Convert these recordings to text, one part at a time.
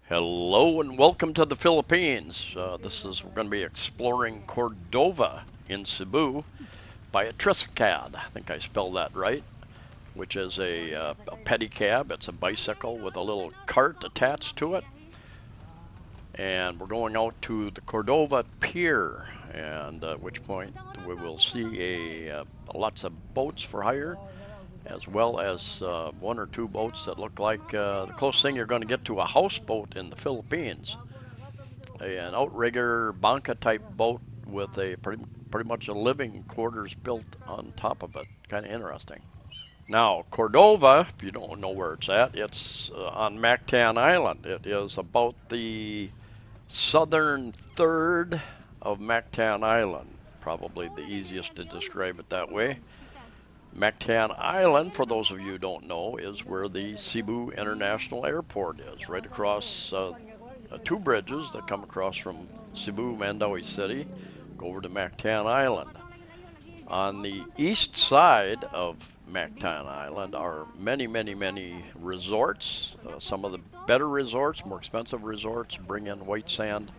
Hello and welcome to the Philippines. We're going to be exploring Cordova in Cebu by a trisikad. I think I spelled that right, which is a pedicab. It's a bicycle with a little cart attached to it. And we're going out to the Cordova Pier, and at which point we will see lots of boats for hire, as well as one or two boats that look like the closest thing you're going to get to a houseboat in the Philippines. An outrigger bangka type boat with a pretty much a living quarters built on top of it. Kind of interesting. Now, Cordova, if you don't know where it's on Mactan Island. It is about the southern third of Mactan Island. Probably the easiest to describe it that way. Mactan Island, for those of you who don't know, is where the Cebu International Airport is, right across two bridges that come across from Cebu, Mandaue City, go over to Mactan Island. On the east side of Mactan Island are many resorts. Some of the better resorts, more expensive resorts, bring in white sand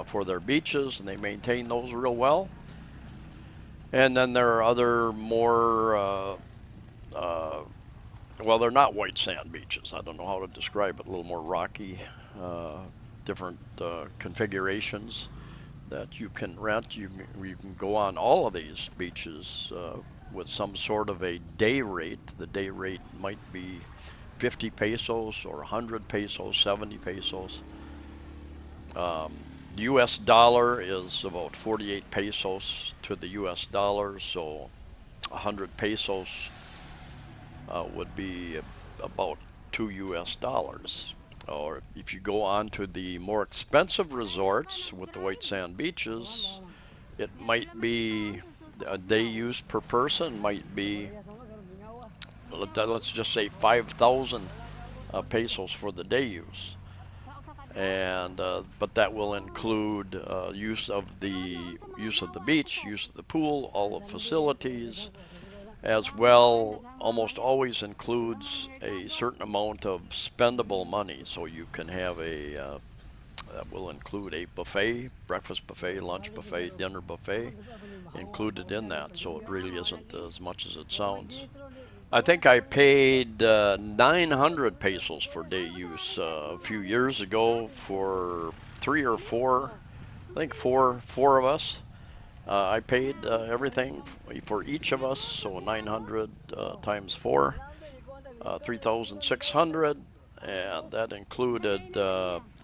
for their beaches, and they maintain those real well. And then there are other well, they're not white sand beaches. I don't know how to describe it. A little more rocky, different configurations that you can rent. You can go on all of these beaches with some sort of a day rate. The day rate might be 50 pesos or 100 pesos, 70 pesos. The U.S. dollar is about 48 pesos to the U.S. dollar, so 100 pesos would be about 2 U.S. dollars. Or if you go on to the more expensive resorts with the white sand beaches, it might be a day use per person might be, let's just say 5,000 pesos for the day use. And but that will include use of the beach, use of the pool, all the facilities, as well. Almost always includes a certain amount of spendable money, so you can have that will include a buffet, breakfast buffet, lunch buffet, dinner buffet included in that. So it really isn't as much as it sounds. I think I paid 900 pesos for day use a few years ago for three or four, I think four of us. I paid everything for each of us, so 900 times 4, 3,600, and that included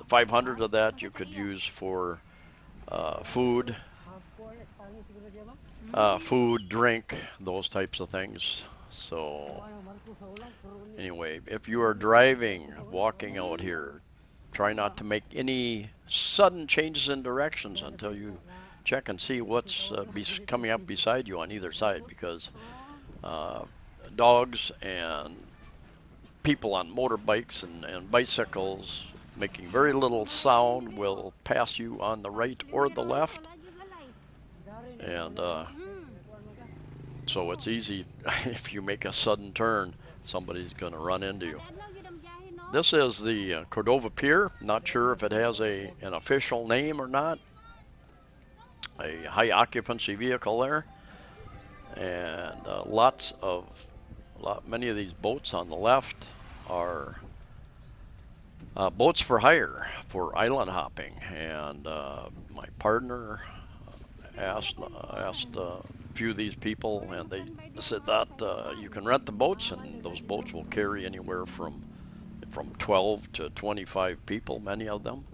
500 of that you could use for food, drink, those types of things. So anyway, if you are driving, walking out here, try not to make any sudden changes in directions until you check and see what's coming up beside you on either side, because dogs and people on motorbikes and bicycles making very little sound will pass you on the right or the left. And so it's easy if you make a sudden turn, somebody's going to run into you. This is the Cordova Pier. Not sure if it has an official name or not. A high occupancy vehicle there, and many of these boats on the left are boats for hire for island hopping. And my partner asked a few of these people, and they said that you can rent the boats, and those boats will carry anywhere from 12 to 25 people, many of them,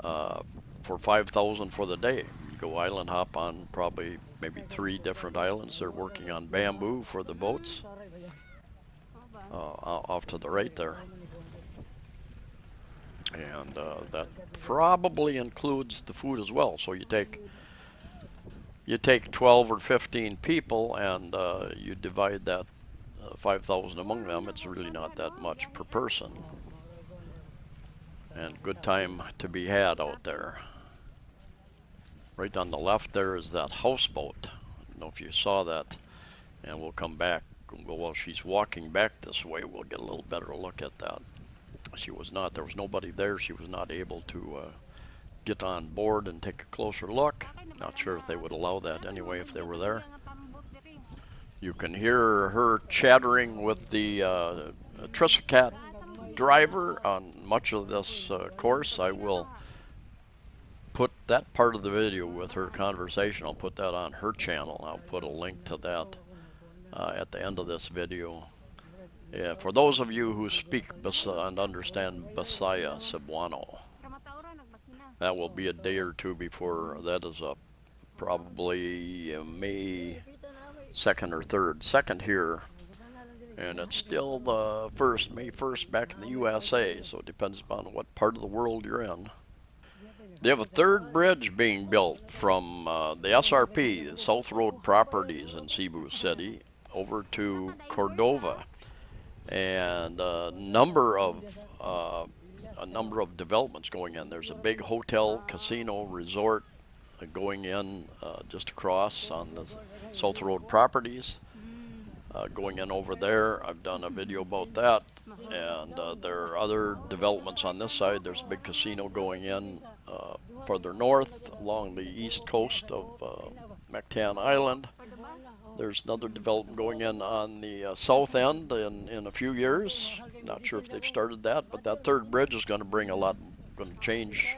for 5,000 for the day. You go island hop on probably maybe 3 different islands. They're working on bamboo for the boats off to the right there. And that probably includes the food as well. So you take 12 or 15 people, and you divide that 5,000 among them. It's really not that much per person, and good time to be had out there. Right on the left there is that houseboat. I don't know if you saw that, and we'll come back. While she's walking back this way, we'll get a little better look at that. She was not. There was nobody there. She was not able to get on board and take a closer look. Not sure if they would allow that anyway if they were there. You can hear her chattering with the trisikad driver on much of this course. I will put that part of the video with her conversation. I'll put that on her channel. I'll put a link to that at the end of this video. Yeah, for those of you who speak and understand Bisaya Cebuano, that will be a day or two before that is up. Probably May 2nd or 3rd. 2nd here, and it's still the May 1st back in the USA, so it depends upon what part of the world you're in. They have a third bridge being built from the SRP, the South Road Properties in Cebu City, over to Cordova, and a number of developments going in. There's a big hotel, casino, resort going in just across on the South Road Properties. Going in over there, I've done a video about that, and there are other developments on this side. There's a big casino going in further north along the east coast of Mactan Island. There's another development going in on the south end in a few years. Not sure if they've started that, but that third bridge is going to bring going to change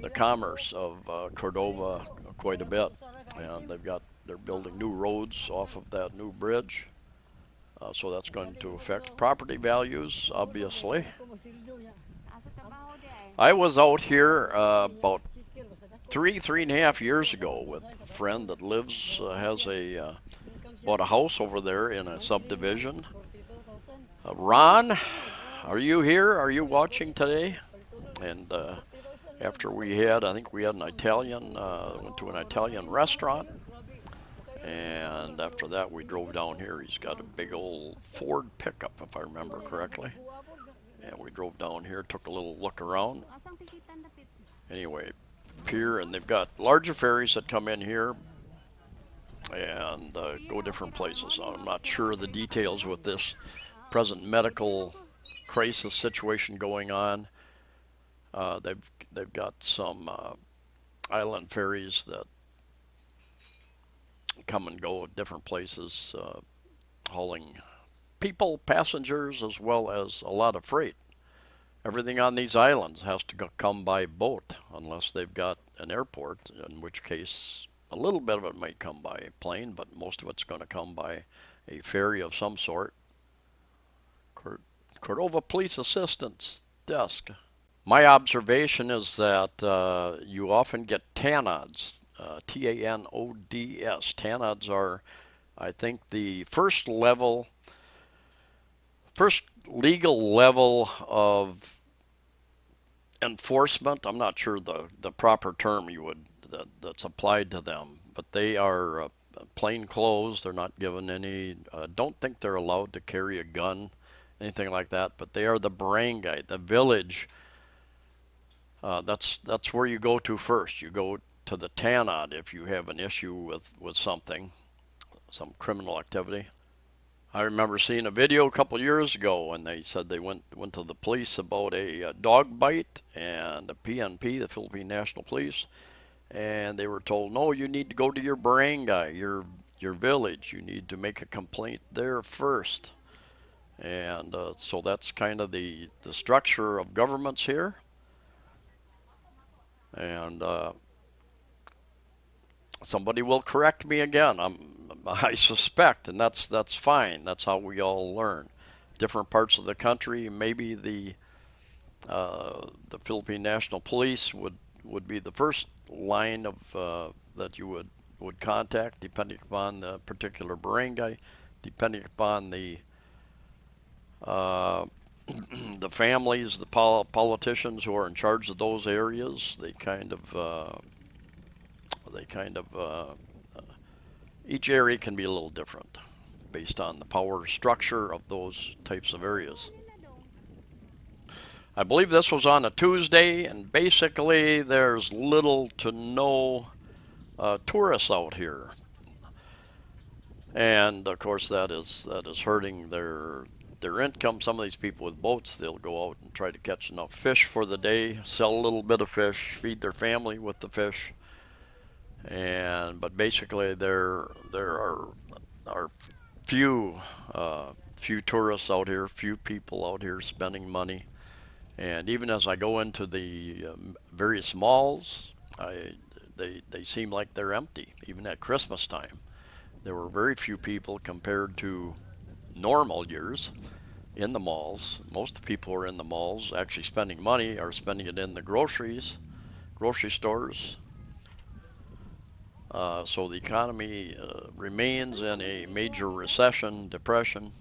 the commerce of Cordova quite a bit, and they're building new roads off of that new bridge, so that's going to affect property values, obviously. I was out here about 3.5 years ago with a friend that has bought a house over there in a subdivision. Ron, are you here? Are you watching today? And after I think we had an Italian, went to an Italian restaurant, and after that we drove down here. He's got a big old Ford pickup, if I remember correctly, and we drove down here, took a little look around. Anyway, pier, and they've got larger ferries that come in here and go different places. I'm not sure of the details with this present medical crisis situation going on. They've got some island ferries that come and go at different places, hauling people, passengers, as well as a lot of freight. Everything on these islands has to come by boat unless they've got an airport, in which case a little bit of it might come by plane, but most of it's going to come by a ferry of some sort. Cordova Police Assistance Desk. My observation is that you often get TANODs, T-A-N-O-D-S. TANODs are, I think, the first legal level of enforcement. I'm not sure the proper term that's applied to them, but they are plain clothes. They're not given any, don't think they're allowed to carry a gun, anything like that, but they are the barangay, the village. That's where you go to first. You go to the TANOD if you have an issue with something, some criminal activity. I remember seeing a video a couple years ago, and they said they went to the police about a dog bite, and the PNP, the Philippine National Police, and they were told, no, you need to go to your barangay, your village. You need to make a complaint there first. And so that's kind of the structure of governments here. And somebody will correct me again. I suspect, and that's fine. That's how we all learn. Different parts of the country, maybe the Philippine National Police would be the first line of that you would contact, depending upon the particular barangay, depending upon the families, the politicians who are in charge of those areas. Each area can be a little different based on the power structure of those types of areas. I believe this was on a Tuesday, and basically there's little to no tourists out here, and of course that is hurting their their income. Some of these people with boats, they'll go out and try to catch enough fish for the day, sell a little bit of fish, feed their family with the fish, but basically there are few tourists out here, few people out here spending money. And even as I go into the various malls, they seem like they're empty. Even at Christmas time, there were very few people compared to normal years in the malls. Most of the people who are in the malls actually spending money are spending it in the grocery stores. So the economy remains in a major recession, depression.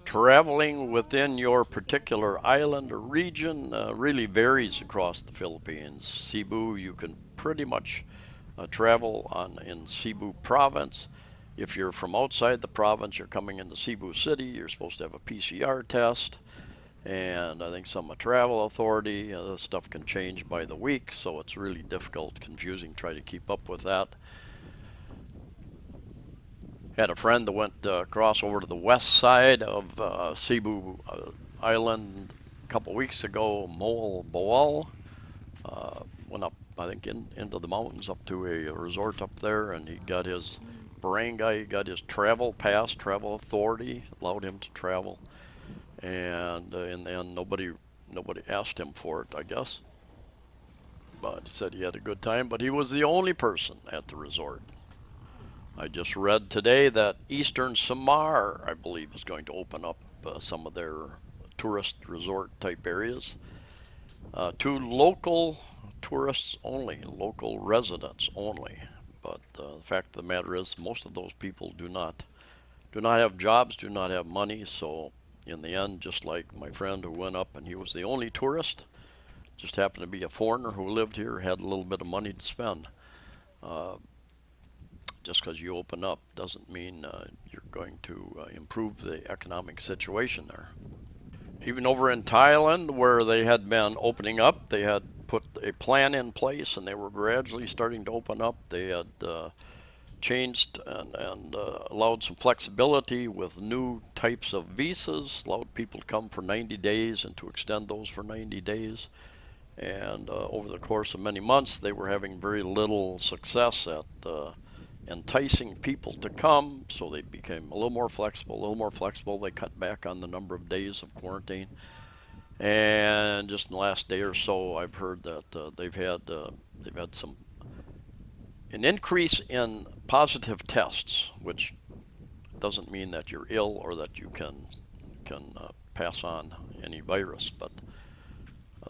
Traveling within your particular island or region really varies across the Philippines. Cebu, you can pretty much travel in Cebu province. If you're from outside the province, you're coming into Cebu City, you're supposed to have a PCR test, and I think some travel authority. This stuff can change by the week, so it's really difficult, confusing, try to keep up with that. Had a friend that went across over to the west side of Cebu Island a couple weeks ago, Boal. Went up, I think, into the mountains up to a resort up there, and he got his barangay, he got his travel pass, travel authority, allowed him to travel. And in the end, nobody asked him for it, I guess. But he said he had a good time, but he was the only person at the resort. I just read today that Eastern Samar, I believe, is going to open up some of their tourist resort type areas to local tourists only, local residents only. But the fact of the matter is, most of those people do not have jobs, do not have money. So in the end, just like my friend who went up and he was the only tourist, just happened to be a foreigner who lived here, had a little bit of money to spend. Just because you open up doesn't mean you're going to improve the economic situation there. Even over in Thailand, where they had been opening up, they had put a plan in place and they were gradually starting to open up. They had changed and allowed some flexibility with new types of visas, allowed people to come for 90 days and to extend those for 90 days. And over the course of many months, they were having very little success at enticing people to come, so they became a little more flexible. They cut back on the number of days of quarantine. And just in the last day or so, I've heard that they've had an increase in positive tests, which doesn't mean that you're ill or that you can pass on any virus, but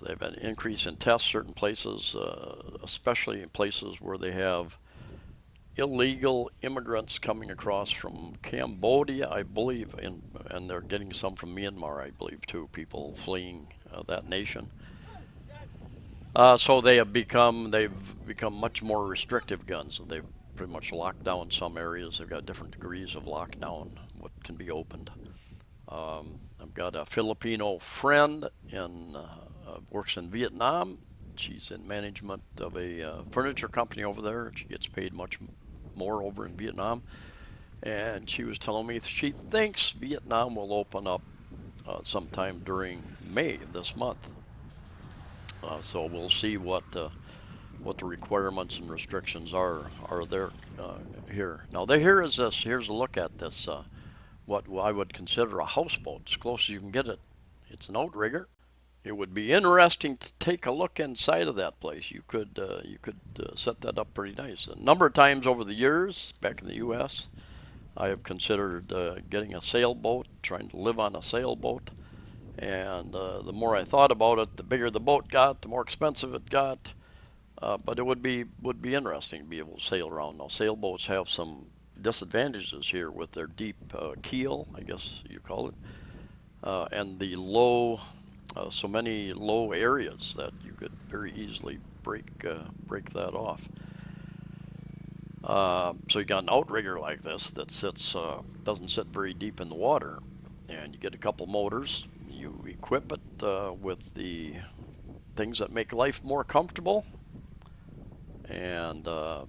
they've had an increase in tests certain places, especially in places where they have illegal immigrants coming across from Cambodia, I believe, and they're getting some from Myanmar, I believe, too, people fleeing that nation. So they've become much more restrictive guns. They've pretty much locked down some areas. They've got different degrees of lockdown, what can be opened. I've got a Filipino friend works in Vietnam. She's in management of a furniture company over there. She gets paid much more over in Vietnam. And she was telling me she thinks Vietnam will open up sometime during May this month. So we'll see what the requirements and restrictions are there here. Now here's a look at this, what I would consider a houseboat, as close as you can get it. It's an outrigger. It would be interesting to take a look inside of that place. You could set that up pretty nice. A number of times over the years, back in the U.S., I have considered getting a sailboat, trying to live on a sailboat. And the more I thought about it, the bigger the boat got, the more expensive it got. But it would be interesting to be able to sail around. Now, sailboats have some disadvantages here with their deep keel, I guess you call it, and the so many low areas that you could very easily break that off. So you got an outrigger like this that doesn't sit very deep in the water, and you get a couple motors. You equip it with the things that make life more comfortable, and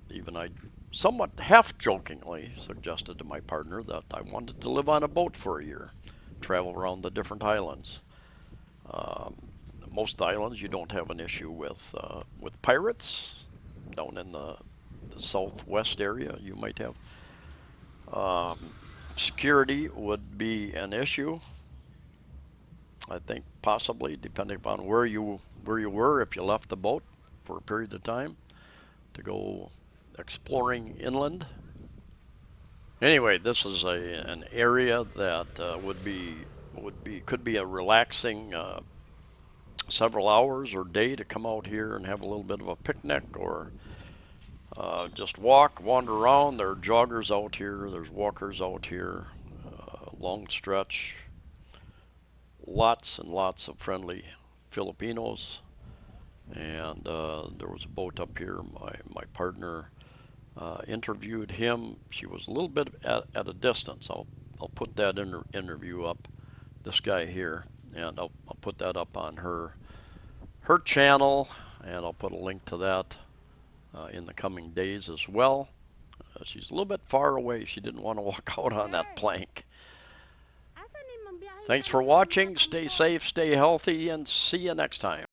even I somewhat half-jokingly suggested to my partner that I wanted to live on a boat for a year, travel around the different islands. Um, Most islands you don't have an issue with pirates. Down in the southwest area, you might have. Um, Security would be an issue. I think possibly depending upon where you were if you left the boat for a period of time to go exploring inland. Anyway, this is an area that could be a relaxing several hours or day to come out here and have a little bit of a picnic or just wander around. There are joggers out here. There's walkers out here. Long stretch. Lots and lots of friendly Filipinos. And there was a boat up here. My partner interviewed him. She was a little bit at a distance. I'll put that interview up. This guy here, and I'll put that up on her channel, and I'll put a link to that in the coming days as well. She's a little bit far away. She didn't want to walk out on that plank. Thanks for watching. Stay safe, stay healthy, and see you next time.